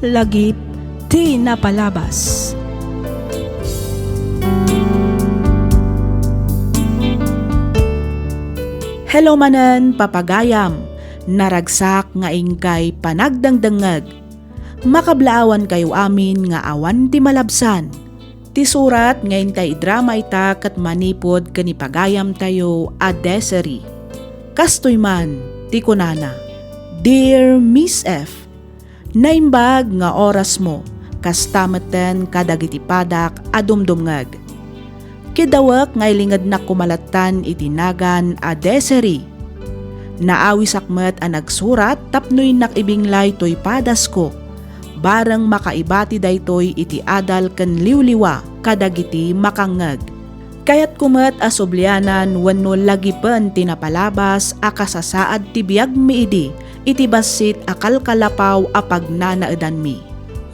lagip ti napalabas. Hello manen, papagayam, naragsak nga ingkay panagdangdangag. Makablaawan kayo amin nga awan ti malabsan. Ti surat ngayon tay drama ita kat manipod kanipagayam tayo a Desiree. Kastoy man, ti kunana. Dear Miss F, naimbag nga oras mo, kastameten kadagiti padak adumdumngag. Kidawak ngay lingad na kumalatan itinagan a Desiree. Naawi sakmet a nagsurat tapnoy nakibinglay toy padas ko. Barang makaibati daytoy iti adal ken liwliwa kadagiti makangag. Kayat kumet a sublianan wenno lagipen tinapalabas a kasasaad ti biag miidi iti basit a kalkalapaw a pagnanaedan mi.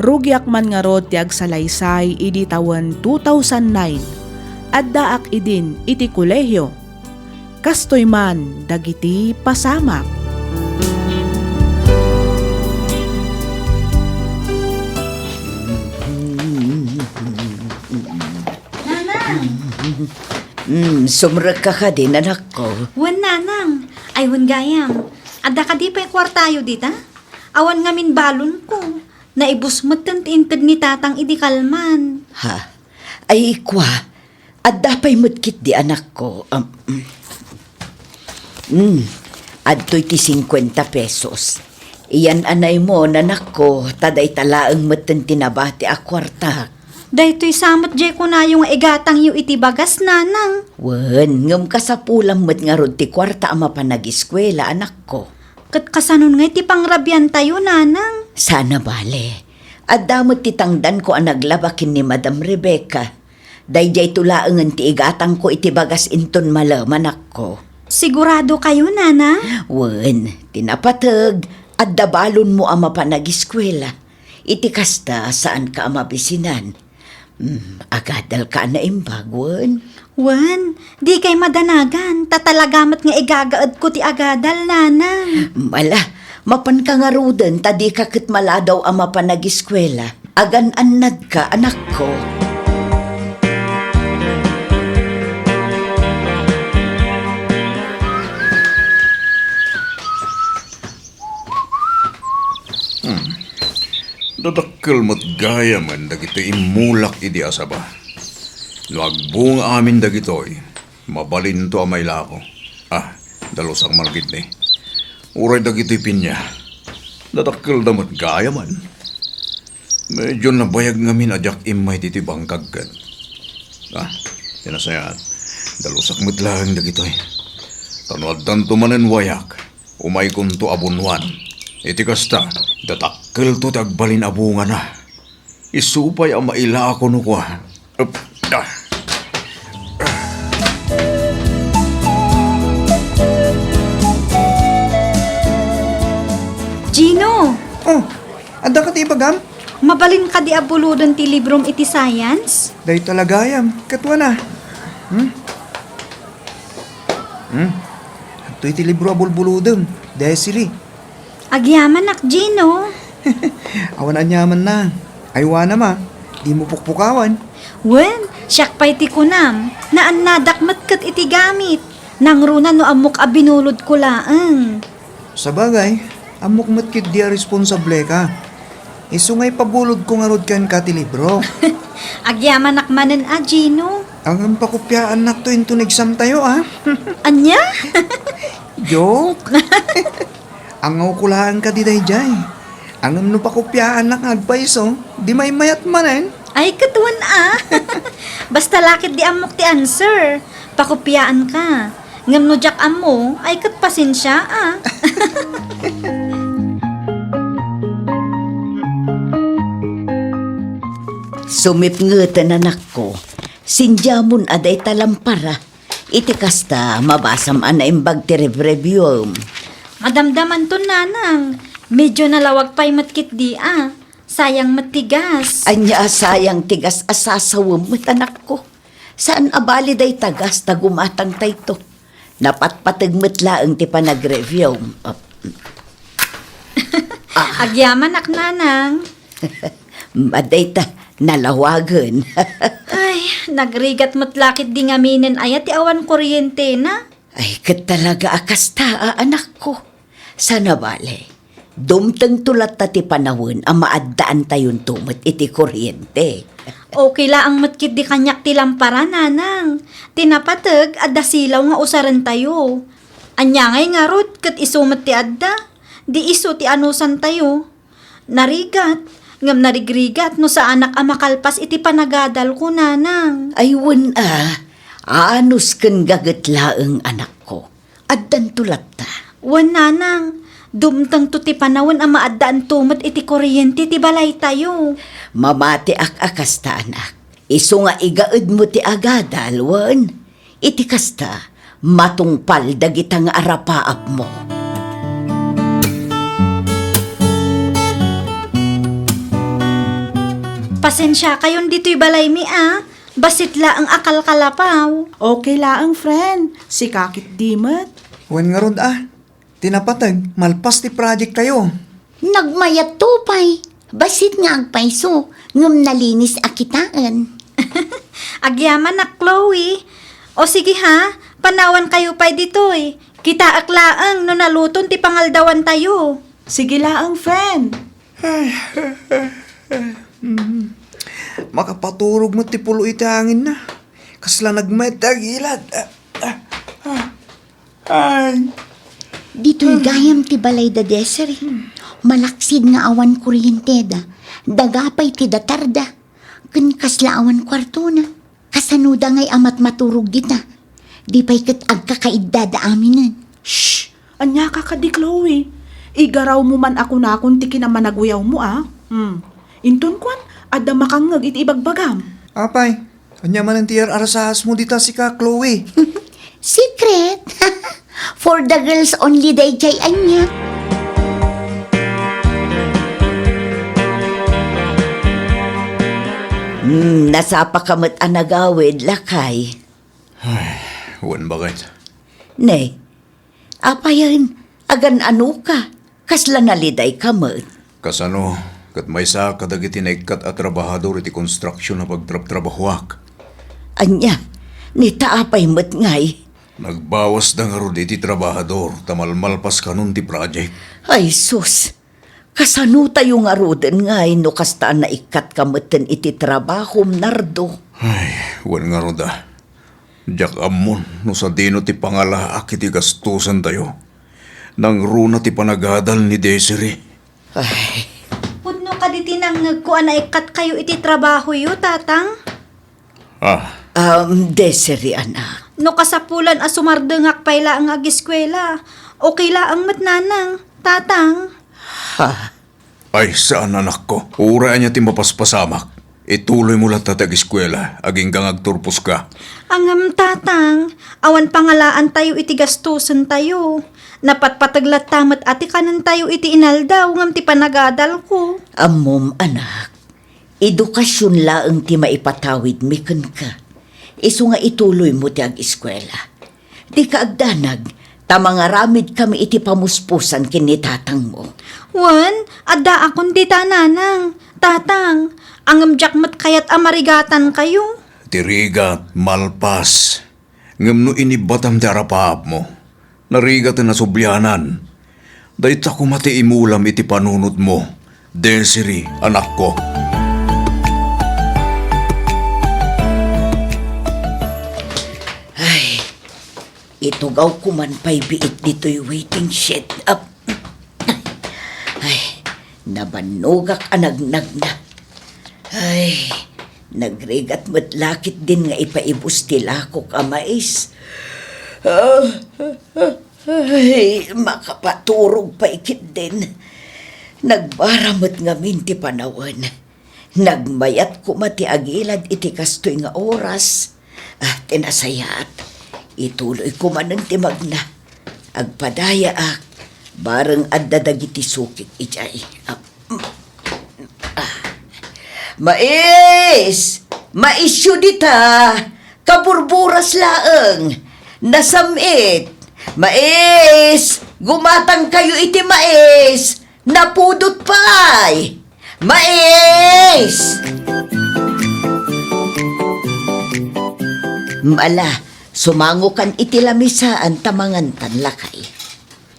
Rugiak man nga rod ti agsalaysay idi tawen 2009. Addaak idin iti kolehyo. Kastoy man dagiti pasamak. Sumrag ka din, anak ko. Wan nanang, ay wan gayam. Adda ka di pa yung kwartayo dita? Awan ngamin balon ko. Naibus mo tinted ni tatang idi kalman. Ha? Ay ikwa. Adda pa'y mutkit di anak ko. Adto'y ti 50 pesos. Iyan anay mo, nanak ko, taday talaang mutin tinabati a kwarta. Daytoy samot jay ko na yung igatang yu iti bagas nanang. Wen, ngam ka sa pulang mat nga rod ti kwarta ama pa nag-eskwela, anak ko. Kat kasanon nga iti pangrabyan tayo nanang. Sana bale. Adda mo ti tangdan ko ang naglabakin ni Madam Rebecca. Dayjay tulaangan ti igatang ko iti bagas inton malaman ako. Sigurado kayo, nana? Wen, tinapatag at dabalon mo ama pa nag-eskwela. Iti kasta saan ka mabisinan. Agadal ka na imbag, Wen. Wen, di kay madanagan. Tatalagamat nga igagaad ko ti agadal, nana. Mala, mapan ka nga rudan, tadi ka kit maladaw ama pa nag-eskwela. Agan-anad ka, anak ko. Dadakkel mo't gaya man dagito imulak idi asaba. No agbung amin dagitoy, mabalin to amay lako. Dalos ang margid ni. Uray dagitoy pinya. Dadakkel damot gaya man. Medyo nabayag ngamin adyak imay diti bangkaggan. Tinasayat. Dalos ak lang dagitoy. Tanuadan to manen wayak. Umay kunto abunwan. Iti kasta, datakkel to tagbalin abunga na. Isupay ang maila ako nukwa. Gino! Oh, adda ka ti ibagam? Mabalin ka di abuludon ti librom iti science? Day talagayam, katwa na. Ito iti libro abulbuludon, Desiree. Agyaman nak, Gino. Awan anyaman na. Aywa na ma, di mo pukpukawan. Wen, siyak pa'y ti kunam. Naan nadakmat kat iti gamit. Nangruna no amok abinulod ko laang. Sa bagay, amok matkid di responsable ka. Isungay pabulod ko nga rod kan ka ti libro. Agyaman nak manen Gino. Ang pakupyaan nak to into exam tayo Anya? Joke. Ang ukulaan ka di dayjay. Ang no pakupyaan nak advice di may mayat manen. Ay, katuan Basta lakit di amok ti answer. Pakupyaan ka. Ngam no jak amo, ay kat pasensya Sumipngutan anak ko. Sinjamun aday talampara. Iti kasta mabasam ana imbag ti review. Madamdaman to nanang. Medyo nalawag pa'y matkit di Sayang matigas. Anya sayang tigas asasawam mo't anak ko. Saan abali day tagas tagumatang tayto. Napatpatagmat laang ti panag-review. Agyaman ak nanang. Madayta, nalawagan. Ay, nagrigat matlakit di ngaminin ayat ti awan kuryente na. Ay, kat talaga akasta, anak ko. Sana bale, dumteng tulat ta ti panahon ang maaddaan tayon tumot iti kuryente. Okay la ang matkit di kanyak ti lampara, nanang. Tinapatag, adda silaw nga usaran tayo. Anyangay nga rod, kat isumat ti adda. Di iso ti anusan tayo. Narigat, ngam narigrigat no sa anak ang makalpas iti panagadal ko, nanang. Ay, anus ken gagatlaeng anak ko. Addan tulat ta. Wan, nanang. Dumtang to ti panawon ang maaddaan tumot iti kuryente ti balay tayo. Mamati akasta, anak. Iso nga igaed mo ti agadal, wan. Iti kasta, matungpal dagita nga arapaap mo. Pasensya kayon dito'y balay mi Basit la ang akal kalapaw. Okay laang friend, si Kakit Dimat. Wen nga rod tinapatag, malpas ti project tayo. Nagmayat tupay. Basit nga agpaiso. Ngam nalinis akitaan. Agyaman na Chloe. O sige ha, panawan kayo pa'y dito'y. Kita aklaang no naluton ti pangaldawan tayo. Sige laang friend. Makapaturog mo ti pulo iti hangin na. Kasla nagmayat agilad. Ay. Dito'y gayam ti balay da deseri. Malaksid nga awan kuryente da. Dagapay ti datarda. Kun kasla awan kwarto na. Kasanuda ngay amat maturog dita. Di pa'y kat agkakaidda da aminan. Shh! Anya ka di Chloe. Igaraw mo man ako na kung tiki naman nagwayaw mo Intun kwan, adda makangag iti ibagbagam. Apay, kanya man ang tiyar arasahas mo dita si ka, Chloe. Secret! For the girls only day jay anya. Nasapa kamat anagawid, lakay. Wan bakit? Ne, apayan, agan ano ka? Kasla naliday kamat. Kasano, kat may sa kadagiti naikat at trabahador iti konstruksyon na pagtrab-trabahuak. Anya, ni taapay mat ngay. Nagbawas na nga ron iti trabahador, tamalmalpas kanun ti project. Ay sus, kasano tayo nga roden ngay no kastaan na ikat kamatan iti trabahom nardo. Ay, wan nga ron da. Diyak amon, no sa dino ti pangalaak iti gastusan tayo. Nang runa ti panagadal ni Desiree. Ay, Pudno ka di tinangag ko anaikat kayo iti trabaho yu, tatang. Desiree anak. No kasapulan sumardengak pay la ang agiskwela. Okay la ang matnanang, tatang. Ha, Ay, saan anak ko? Uraan niya ti mapaspasamak. Ituloy mo lang tatag eskwela, aging gangagturpos ka. Angam, tatang, awan pangalaan tayo iti gastusan tayo. Napatpataglat tamat ati kanan tayo iti inaldaw ngam ti panagadal ko. amom anak. Edukasyon laeng ti maipatawid miken ka. Isu nga ituloy mo ti ag eskwela. Di ka agdanag, tamangaramid kami iti pamuspusan kinitatang mo. Wan, adda akon di tananang. Tatang, angam jakmat kayat amarigatan kayo. Tirigat, malpas. Ngam no inibatam ti arapaap mo. Narigat na subyanan. Dahit ako mati imulam iti panunod mo. Desiree, anak ko. Ay, itugaw ko man pa'y biit dito'y waiting shed up. Ay, nabanugak anagnag na. Ay, nagrigat matlakit din nga ipaibus tilakok amais. Ay, makapaturog pa ikit din. Nagbaramot nga minti panawan. Nagmayat ko mati agilad iti kastoy nga oras. Tinasayat. Ituloy ko man ang timag na. Agpadaya bareng adda dagiti sukit ijay. Mais! Maisyo dita! Kaburburas laeng! Nasamit! Mais! Gumatang kayo iti mais! Napudot pa'y! Mais! Mala, sumango kan itilamisaan tamangan tan lakay.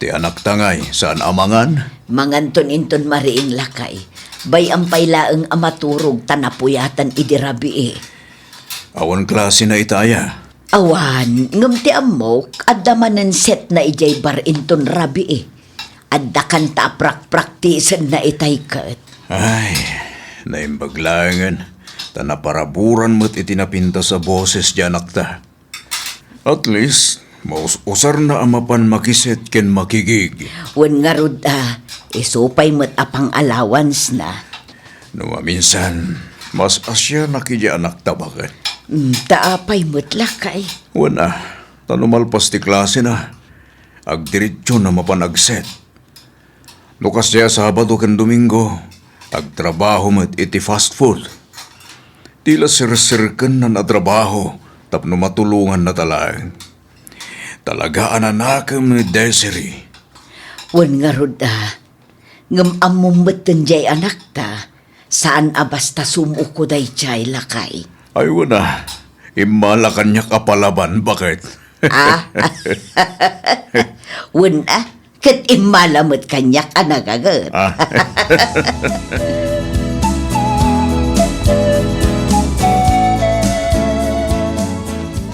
Ti anak tangay, saan amangan? Manganton-inton mariing lakay. Bay ang pailaang amaturog tanapuyatan idirabi Awan klase na itaya. Awan, ngam ti amok, adda manen set na ijay bar inton rabi Adda kan ta prak-praktisan na itay kat. Ay, naimbaglangan. Tanaparaburan mo't itinapinta sa boses dyan akta. At least, mausar na amapan makiset ken makigig. Wan nga rod isupay mo't apang allowance na. No minsan, mas asya nakidya anak tabakat. Taapay mo't lakay. Wana, tanumalpas ti klase na. Agdiritsyo na mapanagset. Lukas siya Sabado ken Domingo, agtrabaho mo't iti fast food. Tila sir-sirken na natrabaho, tapno matulungan na talang. Talagaan na nakam ni Desiree. Wan nga rod ngam amumatan jay anak ta. Saan basta sumuko day jay lakay. Ay wana, imala kanya kapalaban, bakit? Wan kat imalamot kanyak anagagat.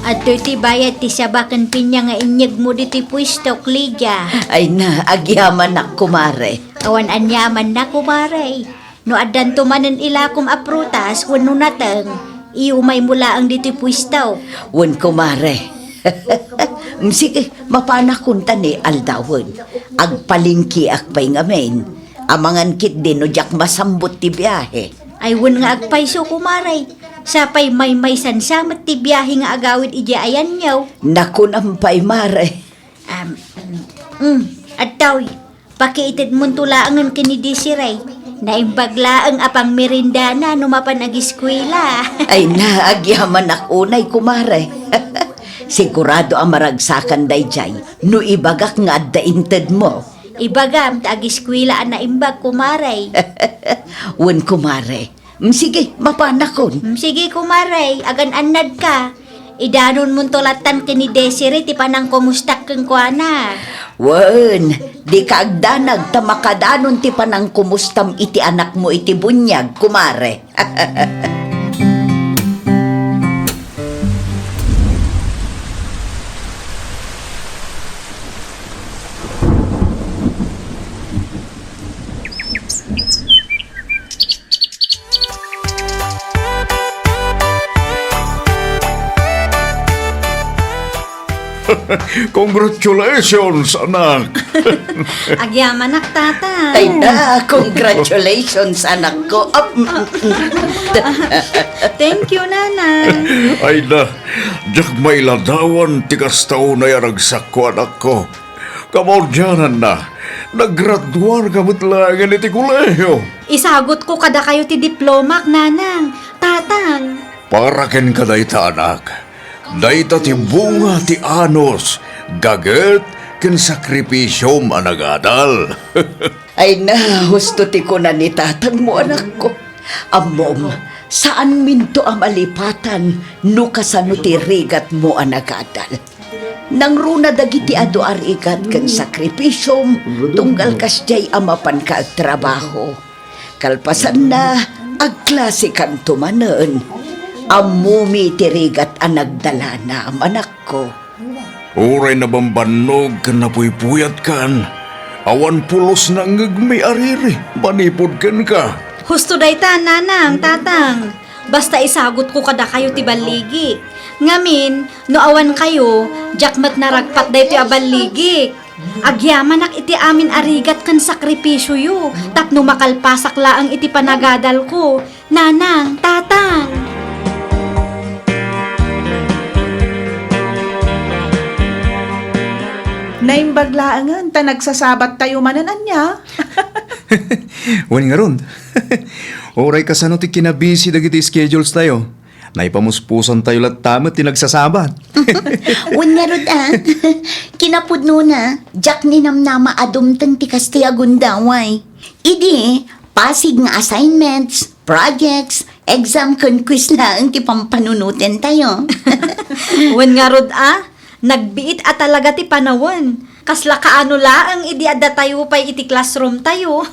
At ti bayad ti sabakan pinya nga inyag mo diti pwisto, Kligya. Ay na, agyaman na kumare. Awan anyaman na kumare. No adan tumanen ilakom aprutas, wano natang, iumay mula ang diti pwisto. Wan kumare. Sige, mapanakon tani aldawan. Agpalingki akpay ngamen. Amangan kit din o jak masambot ti biyahe. Ay wan nga agpayso kumare. Sapay may sansamat ti biyahe nga agawid ija ayan yaw. Naku nampay mare. At tawi, pakiitid mong tulaangan kini Desiree. Naimbaglaang apang merindana numapan ag-eskwela. Ay na, agyaman akunay kumare. Sigurado ang maragsakan dayjay. No ibagak nga dainted mo. Ibagam, ag-eskwela na imbag kumare. Wan kumare. Sige, mapanakon. Sige kumare, agan anad ka. Idanon mong tulatan kini Desiree, ti panang kumustak kang kuana. Wan, di ka agdanag tamakadanon ti panang kumustam iti anak mo iti bunyag, kumare. Congratulations, anak! Agyaman nak tata. Ay na, congratulations anak ko. Thank you, nana. Ay na, jak may ladawan tikas tao na yaragsak ko, anak ko. Kamordyanan na, naggraduar kamot langan iti kuleyo. Isagot ko kada kayo ti diplomak, nanang. Tatang. Para ken kadayta, anak. Dayta ti bunga ti anos, gaget ken sakripisyom anagadal. Ay na, husto ti ko na ni tatang mo anak ko. Amom, saan minto ang malipatan no kasano ti rigat mo anagadal. Nang runa dagiti ado arigat ken sakripisyom, tunggal kasjay amapan ka ag trabaho. Kalpasan na, agklase kan tumanen. Amumi tirigat ang nagdala na anak ko. Uray na bambanog kan napuypuyat kan. Awan pulos na ngagmi ariri, manipod kan ka. Husto dayta, nanang, tatang. Basta isagot ko kada kayo ti baligi. Ngamin, no awan kayo, jakmat naragpat dayto a baligi. Agyaman iti amin arigat kan sakripisyo yu. Tapno makalpasak laang iti panagadal ko. Nanang, tatang. Naimbaglaangan, ta nagsasabat tayo mananan niya. Wani nga ron. Oray kasano ti kinabisi dagiti schedules tayo. Naipamuspusan tayo lat tamat ti nagsasabat. Wan nga rod kinapudno na, jak ni namnama adumtan ti kasti agundaway. Idi, Pasig nga assignments, projects, exam kun quiz lang ti pampanunutin tayo. Wen nga rod nagbiit at talaga ti panawon. Kasla kaano laang idi adda tayo pay iti classroom tayo.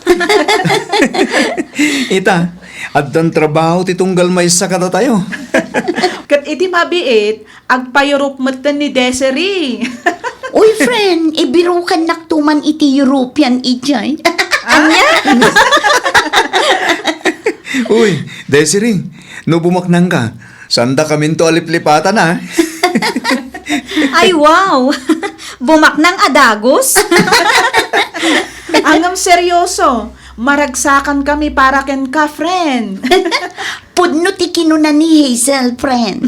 Ita, addan trabaho ti tunggal may sakata tayo. Kat iti mabiit, agpayurok matan ni Desiree. Uy, friend, ibirukan naktuman iti European ijay. Uy, Desiree, no bumaknang ka, sanda kami to aliplipatan ha. Ay wow! Bumaknang adagos? Angam seryoso, maragsakan kami para ken ka, friend. Pudno ti kinunan ni Hazel, friend.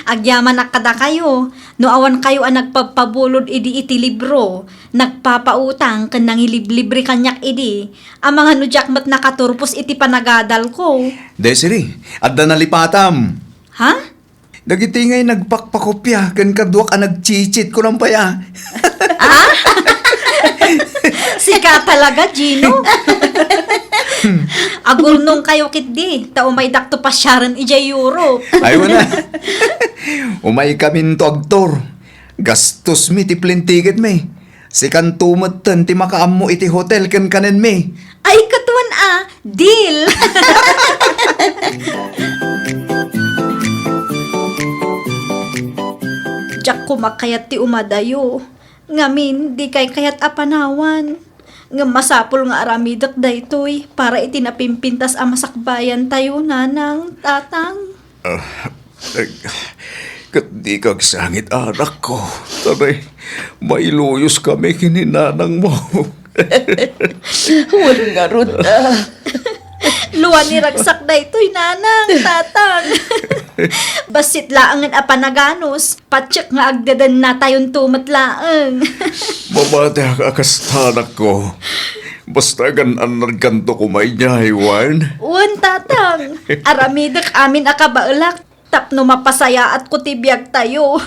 Agyaman na kada kayo. No awan kayo ang nagpapabulod idi iti libro. Nagpapautang kan nangiliblibre kanyak idi. Ang mga nujakmat nakaturpos iti panagadal ko. Desiree, adda nalipatam. Ha? Dagiti ngay nagpakpakopya, kan kadwak ang nagchichit ko ng paya. Sika talaga, Gino. Agurnong kayo kitdi. Tao may dakto pasyaran ija Europe. Ay, wala. Umay kami to aktor. Gastos mi ti plane ticket mi. Si kantumatan ti makaammo iti hotel kan kanen mi. Ay, katuan deal. Diyak kumakayat ti umadayo. Ngamin, di kay kayat apanawan. Nga masapol nga aramidak daytoy para itinapimpintas ang masakbayan tayo, nanang, tatang. Kat di kag sangit anak ko. Taray, mailuyos kami kininanang mo. Wala nga ron Luwan ni ragsak daytoy, nanang, tatang. Basit laangan apanaganos, patsyak nga agdadan na tayon tumatlaang. Mamati ang akastanak ko. Basta ganan ng kanto ko may nyahiwan. Uwan, tatang. Aramidak amin akabaulak. Tapno mapasaya at kutibiyag tayo.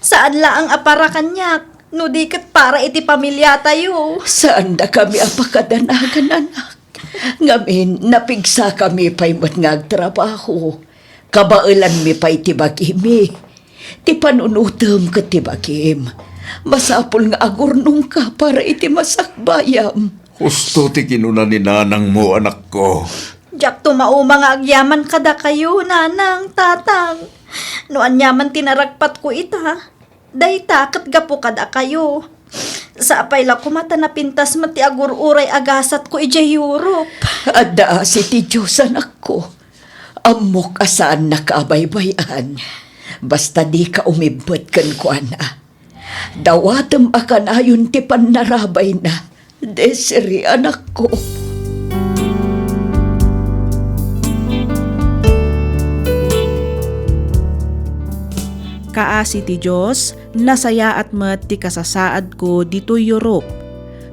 Saan laang apara kanyak? No dikat para iti pamilya tayo. Saan na kami apakadanagan, anak? Ngamin, napigsa kami pa'y matngagtrabaho. Kabailan mi pa'y tibagimi. Ti panunutom ka tibagim. Masapol nga agurnong ka para iti masakbayam. Gusto ti kinunan ni nanang mo, anak ko. Diyak tumauma nga agyaman kada kayo, nanang, tatang. No anyaman tinaragpat ko ita. Dayta kat gapo kada kayo. Sa apay la kumata na pintas mati agur-uray agasat ko ija Europe. Adda si ti Diyos, anak ko. Amok asaan nakabaybayan. Basta di ka umibot kan ko, ana. Dawatem akan ayon ti panarabay na. Desiree, anak ko. Kaasi ti Diyos, nasaya at met ti kasasaad ko dito Europe.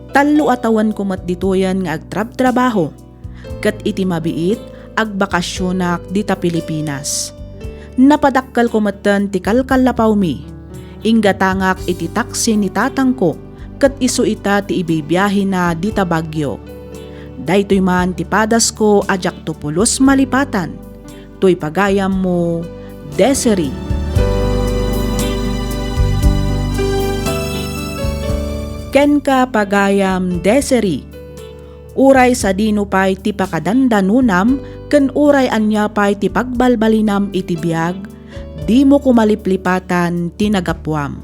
Talo atawan ko met ditoyan nga agtrab-trabaho. Kat iti mabiit, agbakasyonak dita Pilipinas. Napadakkal ko metten ti kalkalapaw mi. Inggatangak iti taksi ni tatang ko, kat isu ita ti ibibiyahin na dita Baguio. Daytoy man ti padas ko ajak to pulos malipatan. Toy pagayam mo, Desiree. Ken ka pagayam, Desiree. Uray sa dino pay ti pakadandanunam, ken uray anya pay ti pagbalbalinam iti biyag, di mo kumaliplipatan ti nagapwam.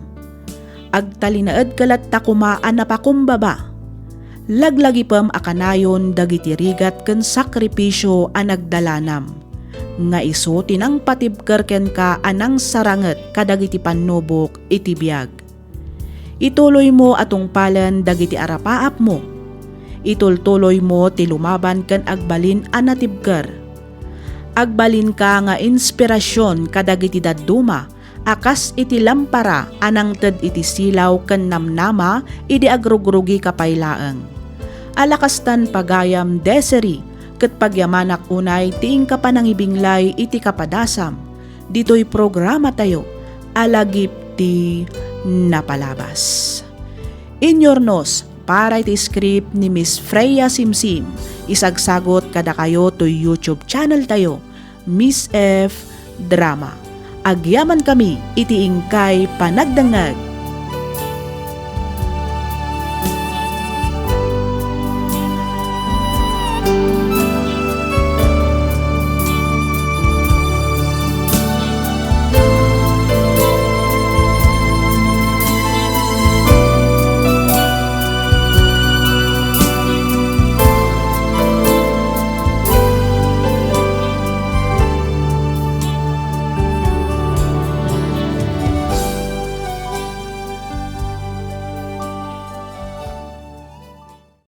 Agtalinaed kalat ta kumaan na pakumbaba. Laglagipam akanayon dagiti rigat ken sakripisyo a nagdalanam. Nga iso tinang patibker ken ka anang saranget kadagiti pannubok iti biyag. Ituloy mo atong palan dagiti arapaap mo. Itultuloy mo ti lumaban ken agbalin a natibker. Agbalin ka nga inspirasyon kadagiti dadduma, akas iti lampara anang ted iti silaw ken namnama idi agrugrugi kapaylaeng. Alakastan pagayam, Desiree, ket pagyamanak unay tiing kapanangibinglay iti kapadasam. Dito'y programa tayo, alagip ti napalabas. Inyornos, para iti script ni Miss Freya Simsim, Isagsagot kada kayo to YouTube channel tayo, Miss F Drama. Agyaman kami iti ingkay panagdangag.